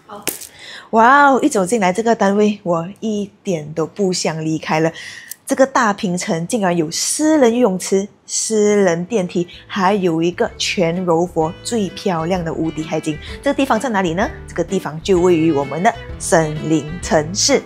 好，哇哦！一走进来这个单位，我一点都不想离开了。这个大平层竟然有私人游泳池、私人电梯，还有一个全柔佛最漂亮的无敌海景。这个地方在哪里呢？这个地方就位于我们的森林城市。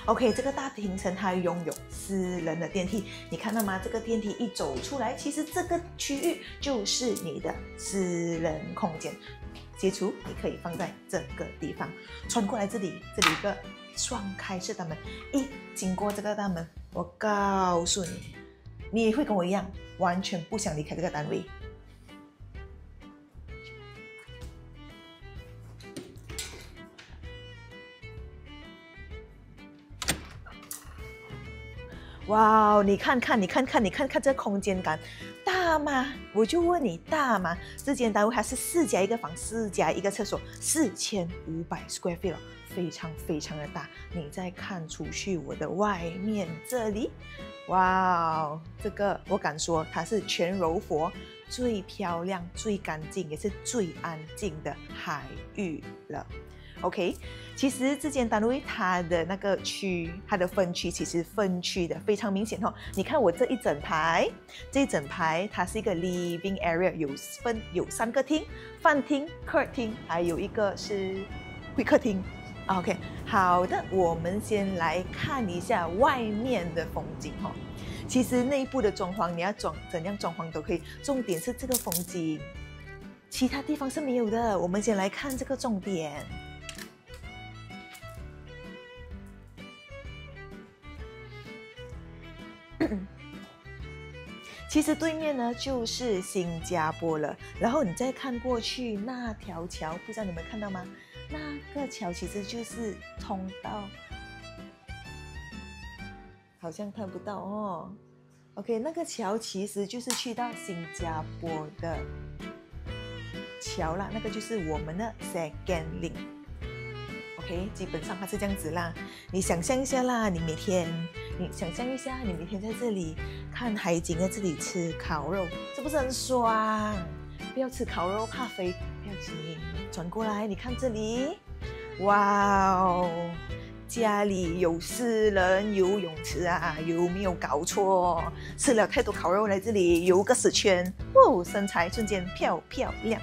OK， 这个大平层它拥有私人的电梯，你看到吗？这个电梯一走出来，其实这个区域就是你的私人空间。接触你可以放在这个地方，穿过来这里，这里一个双开式大门，一经过这个大门，我告诉你，你也会跟我一样，完全不想离开这个单位。哇哦，你看看这空间感大吗？我就问你大吗？这间单位它是4加1个房，4加1个厕所，4500 square feet 非常的大。你再看出去我的外面这里，哇哦，这个我敢说它是全柔佛最漂亮、最干净也是最安静的海域了。OK， 其实这间单位它的那个区，它的分区其实分区的非常明显哦。你看我这一整排它是一个 living area， 有3个厅，饭厅、客厅，还有一个是会客厅。OK， 好的，我们先来看一下外面的风景哦。其实内部的装潢你要怎样装潢都可以，重点是这个风景，其他地方是没有的。我们先来看这个重点。其实对面呢就是新加坡了，然后你再看过去那条桥，不知道你们看到吗？那个桥其实就是通到，好像看不到哦。OK， 那个桥其实就是去到新加坡的桥啦，那个就是我们的 Second Link。OK， 基本上它是这样子啦。你想象一下啦，你每天在这里看海景，在这里吃烤肉，是不是很爽？不要吃烤肉怕肥，不要紧，转过来，你看这里，哇哦，家里有私人游泳池啊，有没有搞错？吃了太多烤肉来这里游个10圈，哦，身材瞬间漂亮。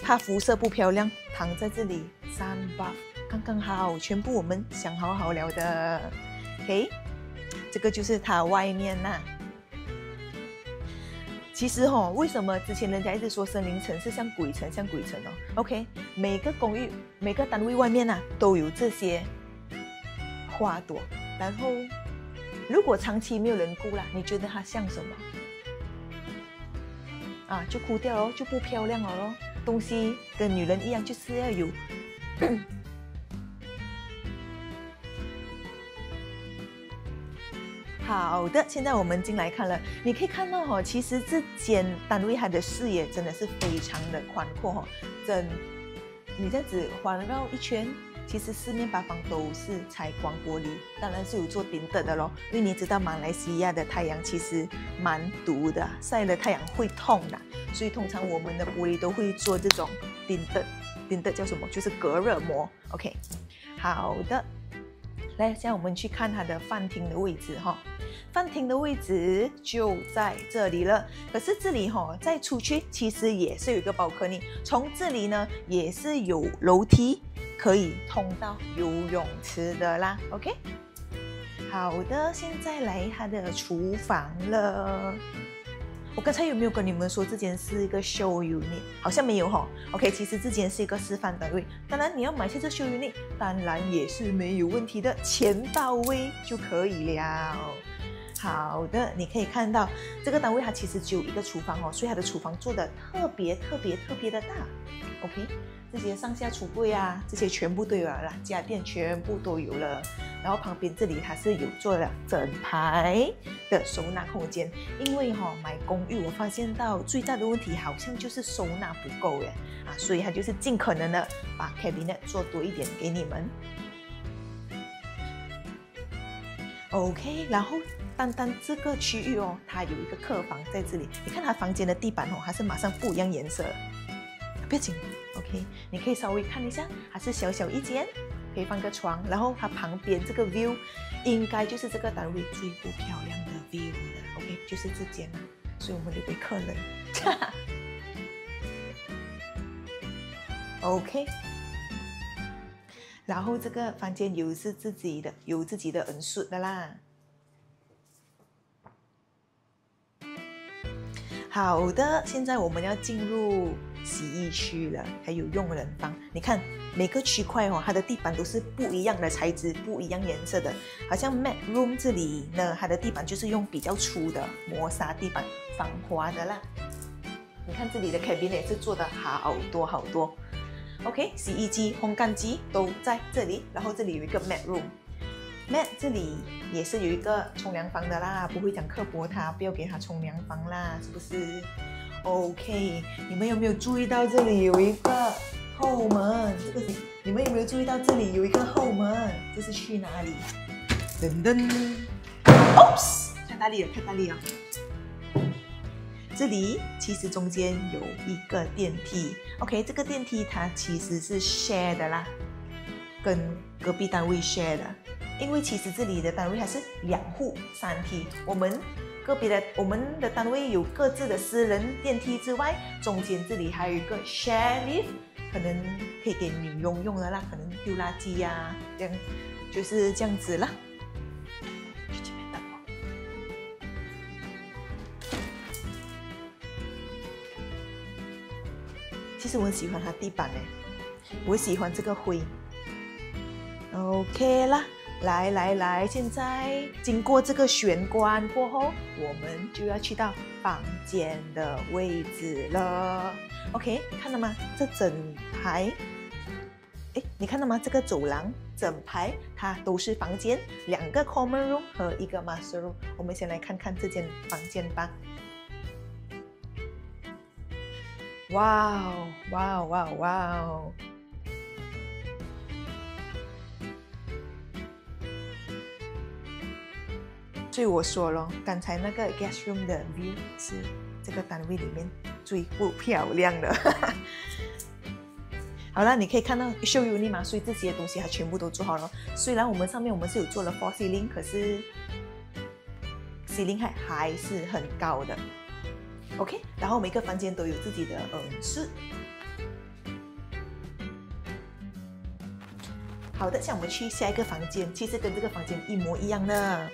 怕肤色不漂亮，躺在这里3 buff 刚刚好，全部我们想好了的。OK， 这个就是它外面啦。其实为什么之前人家一直说森林城是像鬼城哦 ？OK， 每个公寓、每个单位外面都有这些花朵，然后如果长期没有人顾啦，你觉得它像什么？啊，就枯掉了，就不漂亮了咯。东西跟女人一样，就是要有好的，现在我们进来看了，你可以看到其实这间单位它的视野真的是非常的宽阔你这样子环绕一圈，其实4面8方都是采光玻璃，当然是有做顶灯的咯，因为你知道马来西亚的太阳其实蛮毒的，晒了太阳会痛的，所以通常我们的玻璃都会做这种顶灯叫什么？就是隔热膜。OK， 好的。来，现在我们去看它的饭厅的位置哈。饭厅的位置就在这里了。可是这里再出去其实也是有一个宝客厅，从这里呢也是有楼梯可以通到游泳池的啦。OK， 好的，现在来它的厨房了。我刚才有没有跟你们说这间是一个 show unit？ 好像没有OK， 其实这间是一个示范单位。当然你要买下这 show unit， 当然也是没有问题的，钱到位就可以了。好的，你可以看到这个单位它其实只有一个厨房所以它的厨房做的特别的大。OK， 这些上下橱柜啊，这些全部都有了啦，家电全部都有了。然后旁边这里它是有做了整排的收纳空间，因为买公寓我发现到最大的问题好像就是收纳不够耶所以它就是尽可能的把 cabinet 做多一点给你们。OK， 然后单这个区域它有一个客房在这里。你看它房间的地板它是马上不一样颜色，不要紧 ，OK， 你可以稍微看一下，它是小小一间，可以放个床，然后它旁边这个 view 应该就是这个单位最不漂亮的 view 了 ，OK， 就是这间了，所以我们留给客人。OK。然后这个房间有自己的恩数的啦。好的，现在我们要进入洗衣区了，还有用人房。你看每个区块它的地板都是不一样的材质、不一样颜色的。好像 mat room 这里呢，它的地板就是用比较粗的磨砂地板，防滑的啦。你看这里的 cabinet 也是做的好多。OK， 洗衣机、烘干机都在这里，然后这里有一个 mat room。mat 这里也是有一个冲凉房的啦，不会讲刻薄它，不要给它冲凉房啦，是不是 ？OK， 你们有没有注意到这里有一个后门？你们有没有注意到这里有一个后门？这是去哪里？噔噔 ，Oops， 看哪里了？这里其实中间有一个电梯 ，OK， 这个电梯它其实是 share 的啦，跟隔壁单位 share 的，因为其实这里的单位还是2户3梯，我们的单位有各自的私人电梯之外，中间这里还有一个 share lift， 可能可以给女佣用的啦，可能丢垃圾呀，这样就是这样子啦。其实我很喜欢它地板我喜欢这个灰。OK 啦，来，现在经过这个玄关过后，我们就要去到房间的位置了。OK， 你看到吗？这整排，你看到吗？这个走廊整排它都是房间，2个 common room 和1个 master room。我们先来看看这间房间吧。哇哦！所以我说了，刚才那个 guest room 的 view 是这个单位里面最不漂亮的。好了，你可以看到 show unit 嘛，所以这些东西它全部都做好了。虽然我们上面我们是有做了 fall ceiling， 可是 ceiling 还是很高的。OK， 然后每个房间都有自己的室。好的，像我们去下一个房间，其实跟这个房间一模一样的。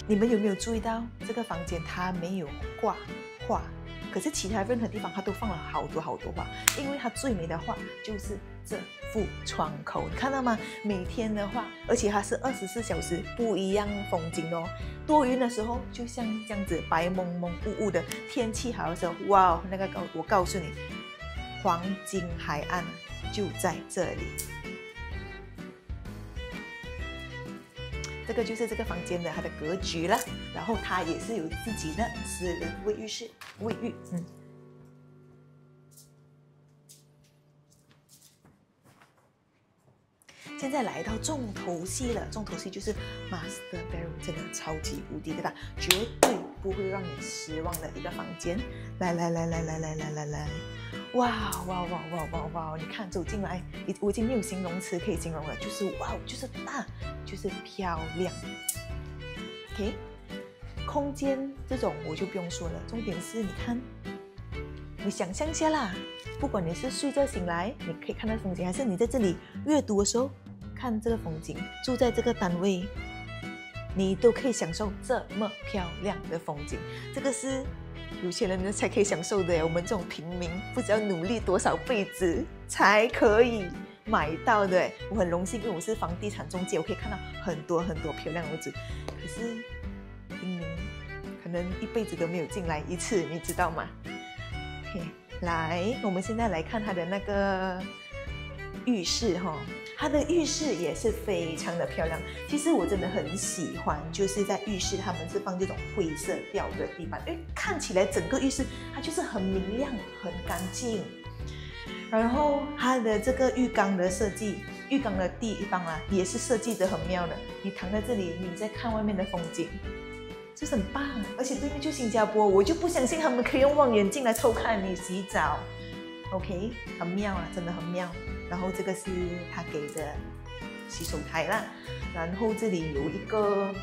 你们有没有注意到这个房间它没有挂画？可是其他任何地方它都放了好多画，因为它最美的画就是这副窗口，你看到吗？每天的画，而且它是24小时不一样风景哦。多云的时候就像这样子白蒙蒙雾雾的，天气好的时候，哇，那个我告诉你，黄金海岸就在这里。这个就是这个房间的它的格局了，然后它也是有自己的私人卫浴。现在来到重头戏了，重头戏就是 master bedroom， 真的超级无敌的大，绝对不会让你失望的一个房间。来，哇哇哇哇哇哇！你看走进来，我已经没有形容词可以形容了，就是哇，就是大，就是漂亮。OK， 空间这种我就不用说了，重点是你看，你想象一下啦，不管你是睡觉醒来，你可以看到风景，还是你在这里阅读的时候看这个风景，住在这个单位，你都可以享受这么漂亮的风景。这个是有钱人才可以享受的，我们这种平民不知道努力多少辈子才可以买到的。我很荣幸，因为我是房地产中介，我可以看到很多很多漂亮的屋子。可是平民可能一辈子都没有进来一次，你知道吗？ OK， 来，我们现在来看它的那个浴室哈，它的浴室也是非常的漂亮。其实我真的很喜欢，就是在浴室他们是放这种灰色调的地板，因为看起来整个浴室它就是很明亮、很干净。然后它的这个浴缸的设计，浴缸的地方啊，也是设计得很妙的。你躺在这里，你在看外面的风景，就是很棒。而且对面就新加坡，我就不相信他们可以用望远镜来偷看你洗澡。OK， 很妙啊，真的很妙。然后这个是他给的洗手台啦，然后这里有一个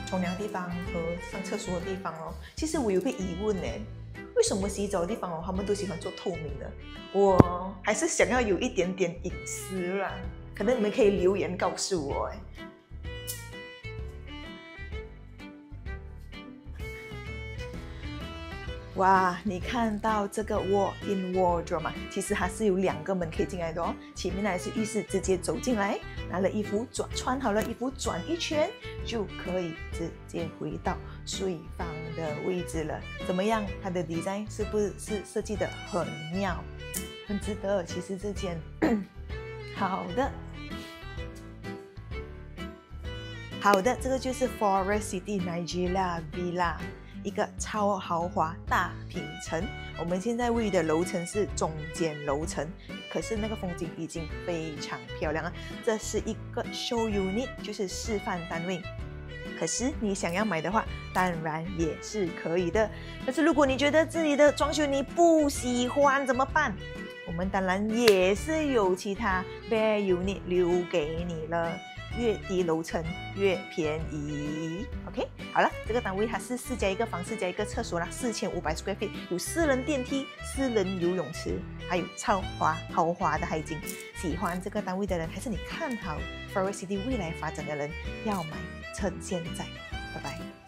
冲凉地方和上厕所的地方哦。其实我有个疑问呢，为什么洗澡的地方哦，他们都喜欢做透明的？我还是想要有一点点隐私啦，可能你们可以留言告诉我哎。哇，你看到这个 walk-in wardrobe 吗？其实它是有2个门可以进来的哦。前面呢是浴室，直接走进来，拿了衣服穿好了衣服转一圈，就可以直接回到睡房的位置了。怎么样？它的 design 是不是设计的很妙，很值得？其实这间好的，这个就是 Forest City Nigeria Villa。一个超豪华大平层，我们现在位于的楼层是中间楼层，可是那个风景已经非常漂亮了。这是一个 show unit， 就是示范单位。可是你想要买的话，当然也是可以的。但是如果你觉得自己的装修你不喜欢怎么办？我们当然也是有其他 bare unit 留给你了。越低楼层越便宜 ，OK， 好了，这个单位它是4加1个房，4加1个厕所啦，4500 square feet， 有私人电梯、私人游泳池，还有超豪华的海景。喜欢这个单位的人，还是你看好 Forest City 未来发展的人，要买趁现在，拜拜。